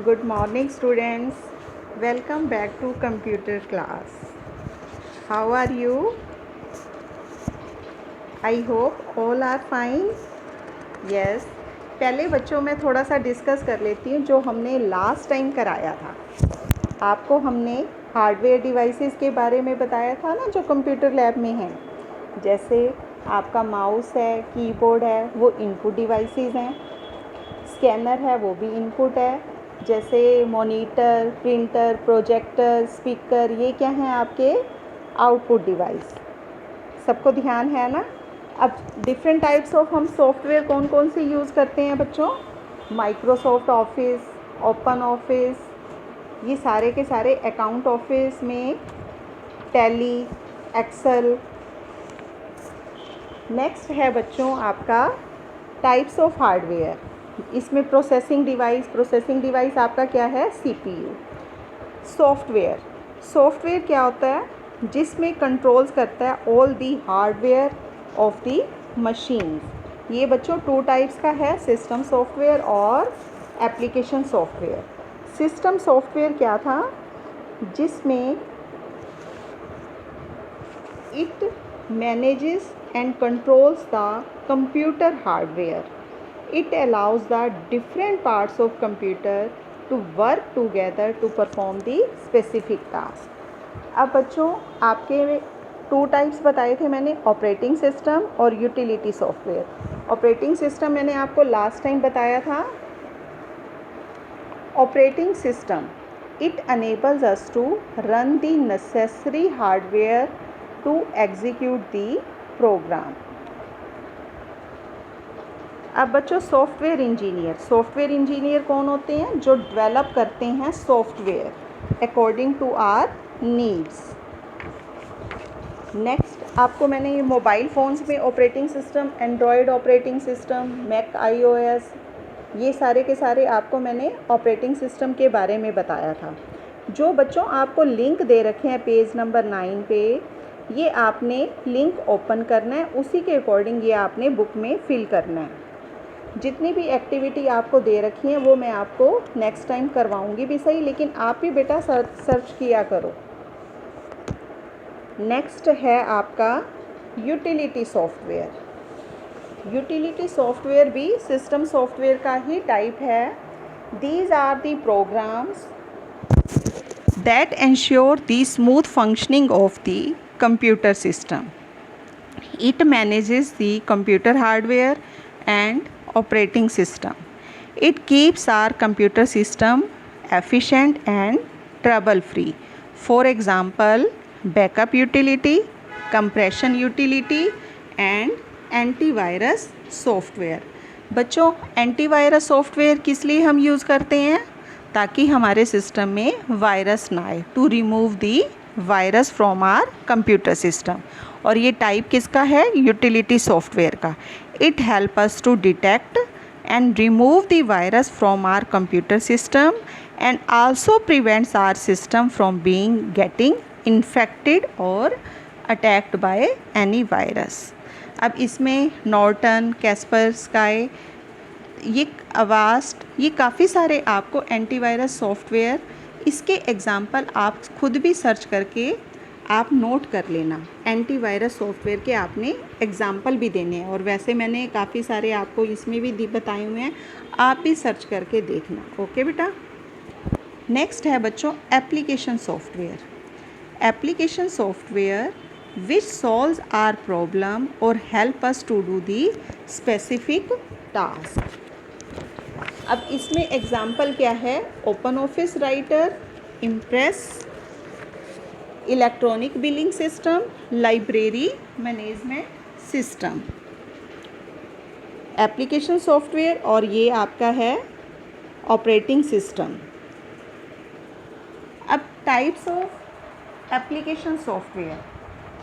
Good morning, students. Welcome back to computer class. How are you? I hope all are fine. Yes. पहले बच्चों में थोड़ा सा discuss कर लेती हूँ जो हमने लास्ट टाइम कराया था। आपको हमने हार्डवेयर डिवाइसेस के बारे में बताया था ना, जो कंप्यूटर लैब में हैं। जैसे आपका माउस है, कीबोर्ड है, वो इनपुट डिवाइसेस हैं। स्कैनर है, वो भी इनपुट है। जैसे मॉनिटर, प्रिंटर, प्रोजेक्टर, स्पीकर, ये क्या हैं आपके आउटपुट डिवाइस। सबको ध्यान है ना। अब डिफरेंट टाइप्स ऑफ हम सॉफ्टवेयर कौन कौन से यूज़ करते हैं बच्चों। माइक्रोसॉफ्ट ऑफिस, ओपन ऑफिस, ये सारे के सारे अकाउंट ऑफिस में, टैली, एक्सेल। नेक्स्ट है बच्चों आपका टाइप्स ऑफ हार्डवेयर। इसमें प्रोसेसिंग डिवाइस आपका क्या है, सीपीयू। सॉफ्टवेयर क्या होता है, जिसमें कंट्रोल्स करता है all the hardware of the machines. ये बच्चों टू टाइप्स का है, सिस्टम सॉफ्टवेयर और एप्लीकेशन सॉफ्टवेयर। सिस्टम सॉफ्टवेयर क्या था, जिसमें it manages and controls the computer hardware. It allows the different parts of computer to work together to perform the specific task. अब बच्चों आपके टू टाइप्स बताए थे मैंने, ऑपरेटिंग सिस्टम और यूटिलिटी सॉफ्टवेयर। ऑपरेटिंग सिस्टम मैंने आपको लास्ट टाइम बताया था। Operating system, it enables us to run the necessary hardware to execute the program. अब बच्चों सॉफ्टवेयर इंजीनियर कौन होते हैं, जो डेवलप करते हैं software according to our needs. Next आपको मैंने ये मोबाइल फ़ोन्स में operating system, Android operating system, Mac iOS, ये सारे के सारे आपको मैंने ऑपरेटिंग सिस्टम के बारे में बताया था। जो बच्चों आपको लिंक दे रखे हैं पेज नंबर 9 पे, ये आपने लिंक ओपन करना है, उसी के अकॉर्डिंग ये आपने बुक में फिल करना है। जितनी भी एक्टिविटी आपको दे रखी है वो मैं आपको नेक्स्ट टाइम करवाऊंगी भी सही, लेकिन आप भी बेटा सर्च किया करो। नेक्स्ट है आपका यूटिलिटी सॉफ्टवेयर भी सिस्टम सॉफ्टवेयर का ही टाइप है। These are the programs that ensure the smooth functioning of the computer system. It manages the computer hardware and operating system. It keeps our computer system efficient and trouble free. For example, backup utility, compression utility and antivirus software. बच्चों antivirus software किस लिए हम use करते हैं, ताकि हमारे system में virus ना आए, to remove the virus from our computer system. और ये टाइप किसका है, यूटिलिटी सॉफ्टवेयर का। It helps us to detect and remove the virus from our computer system and also prevents our system from being getting infected और attacked by any virus. अब इसमें Norton, Kaspersky, ये Avast, ये काफ़ी सारे आपको antivirus software, इसके example आप खुद भी सर्च करके आप नोट कर लेना। एंटीवायरस सॉफ्टवेयर के आपने एग्जाम्पल भी देने हैं, और वैसे मैंने काफ़ी सारे आपको इसमें भी बताए हुए हैं, आप भी सर्च करके देखना। ओके बेटा। नेक्स्ट है बच्चों application software which solves our problem और help us to do the specific task. अब इसमें एग्जाम्पल क्या है, open office writer, impress, electronic billing system, library management system. Application software और ये आपका है ऑपरेटिंग सिस्टम। अब types of application software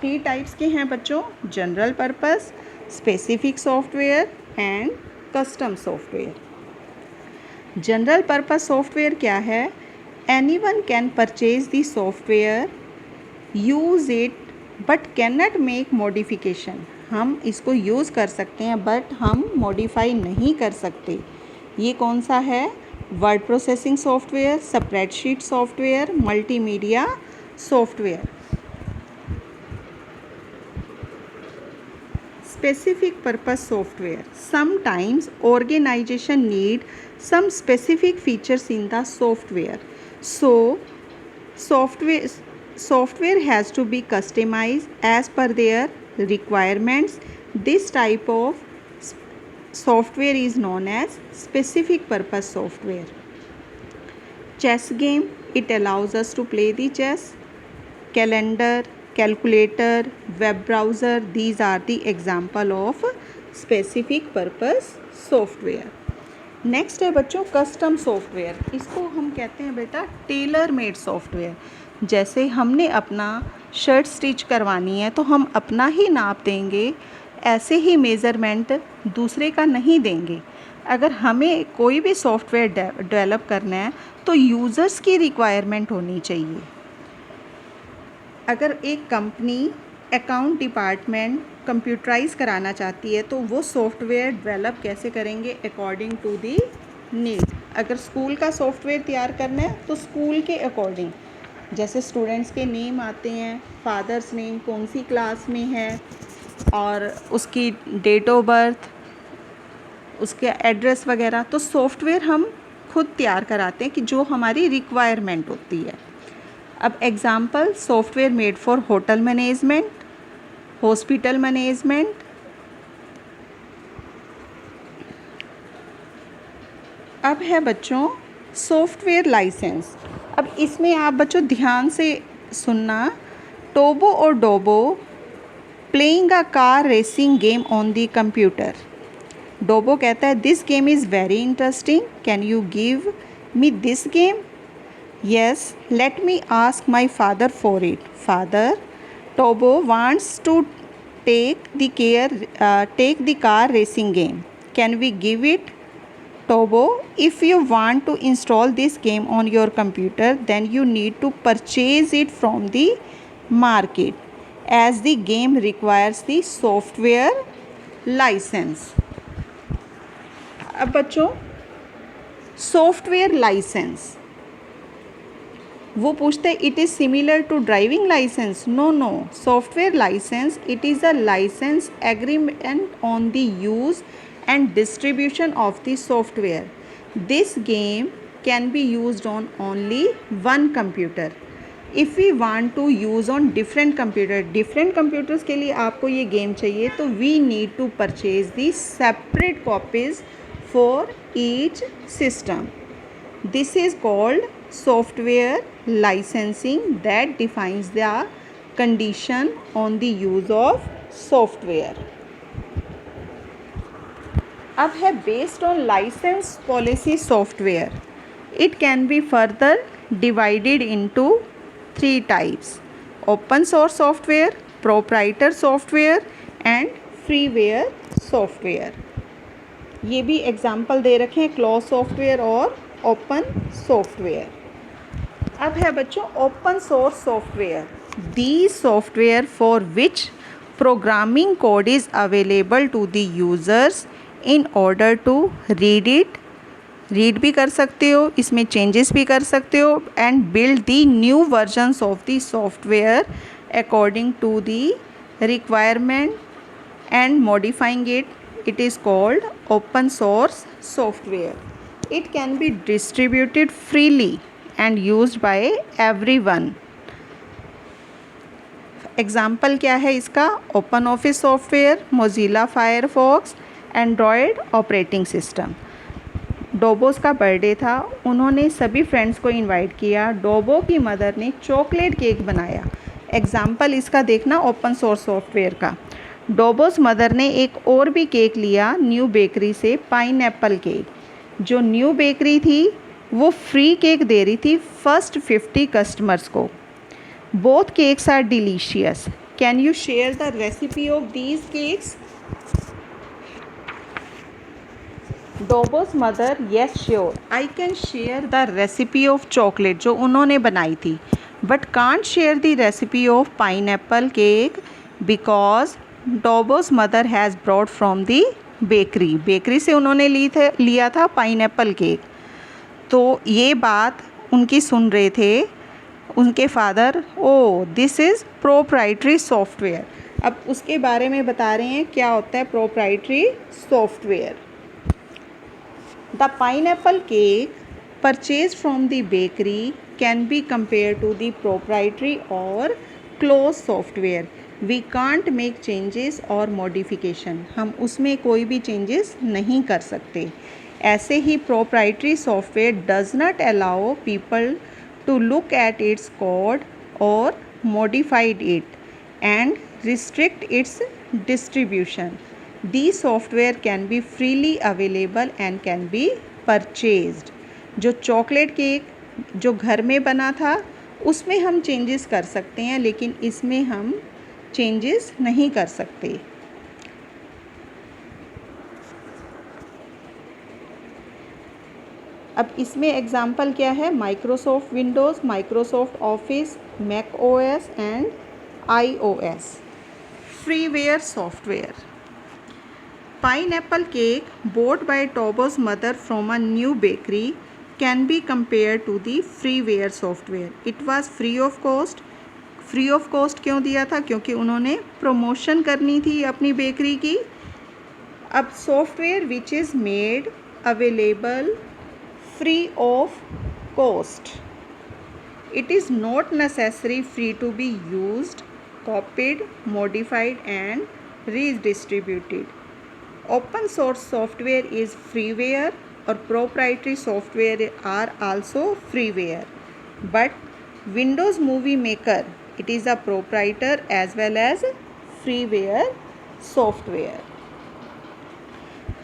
3 types के हैं बच्चों, general purpose, specific software and custom software. General purpose software क्या है, anyone can purchase the software, use it but can not make modification. हम इसको यूज़ कर सकते हैं बट हम मॉडिफाई नहीं कर सकते। ये कौन सा है, word processing software, spreadsheet software, multimedia software. Specific purpose software. Sometimes organization need some specific features in the software. So software has to be customized as per their requirements. This type of software is known as specific purpose software. Chess game, it allows us to play the chess. Calendar, calculator, web browser, these are the example of specific purpose software. Next है बच्चों custom software. इसको हम कहते हैं बेटा tailor made software. जैसे हमने अपना शर्ट स्टिच करवानी है तो हम अपना ही नाप देंगे, ऐसे ही मेज़रमेंट दूसरे का नहीं देंगे. अगर हमें कोई भी सॉफ्टवेयर डेवलप करना है तो यूज़र्स की रिक्वायरमेंट होनी चाहिए. अगर एक कंपनी अकाउंट डिपार्टमेंट कंप्यूटराइज कराना चाहती है तो वो सॉफ्टवेयर डेवलप कैसे करेंगे, अकॉर्डिंग टू दी नीड. अगर स्कूल का सॉफ्टवेयर तैयार करना है तो स्कूल के अकॉर्डिंग, जैसे स्टूडेंट्स के नेम आते हैं, फादर्स नेम, कौन सी क्लास में है और उसकी डेट ऑफ बर्थ, उसके एड्रेस वगैरह, तो सॉफ्टवेयर हम खुद तैयार कराते हैं कि जो हमारी रिक्वायरमेंट होती है. अब example software made for hotel management, hospital management. अब है बच्चों सॉफ्टवेयर लाइसेंस. अब इसमें आप बच्चों ध्यान से सुनना. टोबो और Dobo playing a car racing game on the computer. Dobo कहता है this game is very interesting, can you give me this game. Yes, let me ask my father for it. Father, Tobo wants to take the car racing game. Can we give it? Tobo, if you want to install this game on your computer, then you need to purchase it from the market, as the game requires the software license. अब बच्चों software licence वो पूछते हैं it is similar to driving licence. No no, software licence it is a licence agreement on the use and distribution of the software. This game can be used on only one computer. If we want to use on different computers के लिए आपको ये game चाहिए तो we need to purchase the separate copies for each system. This is called software licensing that defines the condition on the use of software. अब है based on license policy software. It can be further divided into 3 types: open source software, proprietary software and freeware software. ये भी example दे रखे हैं closed software और open software. अब है बच्चों open source software. The software for which programming code is available to the users in order to read भी कर सकते हो, इसमें चेंजेस भी कर सकते हो and build the new versions of the software according to the requirement and modifying it. It is called open source software. It can be distributed freely and used by everyone. Example क्या है इसका? Open office software, Mozilla Firefox, Android operating system. Dobo's का birthday था, उन्होंने सभी friends को invite किया. डोबो की मदर ने चॉकलेट केक बनाया. एग्ज़ाम्पल इसका देखना ओपन सोर्स सॉफ्टवेयर का. डोबोस मदर ने एक और भी केक लिया न्यू बेकरी से, पाइनएप्पल केक. जो न्यू बेकरी थी वो फ्री केक दे रही थी फर्स्ट 50 कस्टमर्स को. Both cakes are delicious. Can you share the recipe of these cakes? Dobo's mother, yes sure, I can share the recipe of chocolate जो उन्होंने बनाई थी, but can't share the recipe of pineapple cake because Dobo's mother has brought from the bakery. Bakery से उन्होंने लिया था pineapple cake. तो ये बात उनकी सुन रहे थे उनके father. Oh this is proprietary software. अब उसके बारे में बता रहे हैं क्या होता है proprietary software. The pineapple cake purchase from the bakery can be compare to the proprietary और close software. We can't make changes और मॉडिफिकेशन। हम उसमें कोई भी चेंजेस नहीं कर सकते। ऐसे ही proprietary software does not allow people to look at its code और modified it and restrict its distribution. These software can be freely available and can be purchased। जो चॉकलेट केक जो घर में बना था उसमें हम चेंजेस कर सकते हैं, लेकिन इसमें हम चेंजेस नहीं कर सकते। अब इसमें एग्जाम्पल क्या है, Microsoft Windows, Microsoft Office, Mac OS and iOS। Freeware software. Pineapple cake bought by Tobo's mother from a new bakery can be compared to the freeware software। It was free of cost। Free of cost क्यों दिया था? क्योंकि उन्होंने promotion करनी थी अपनी bakery की। अब software which is made available free of cost. It is not necessary free to be used, copied, modified and redistributed. Open source software is freeware or proprietary software are also freeware. But Windows Movie Maker, it is a proprietary as well as freeware software।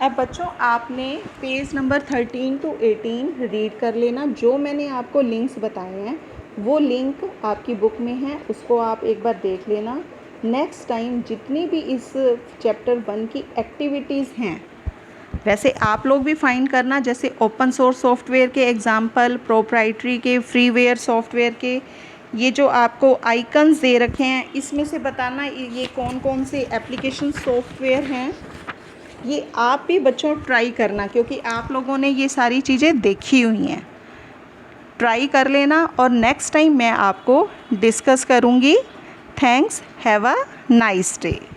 अब बच्चों आपने page number 13 to 18 read कर लेना। जो मैंने आपको links बताए हैं वो लिंक आपकी बुक में है, उसको आप एक बार देख लेना। नेक्स्ट टाइम जितनी भी इस चैप्टर 1 की एक्टिविटीज़ हैं वैसे आप लोग भी फाइंड करना, जैसे ओपन सोर्स सॉफ्टवेयर के एग्जांपल, प्रोप्राइटरी के, फ्रीवेयर सॉफ्टवेयर के। ये जो आपको आइकन्स दे रखे हैं इसमें से बताना ये कौन कौन से एप्लीकेशन सॉफ्टवेयर हैं। ये आप भी बच्चों ट्राई करना क्योंकि आप लोगों ने ये सारी चीज़ें देखी हुई हैं। ट्राई कर लेना और नेक्स्ट टाइम मैं आपको डिस्कस करूँगी। Thanks. Have a nice day.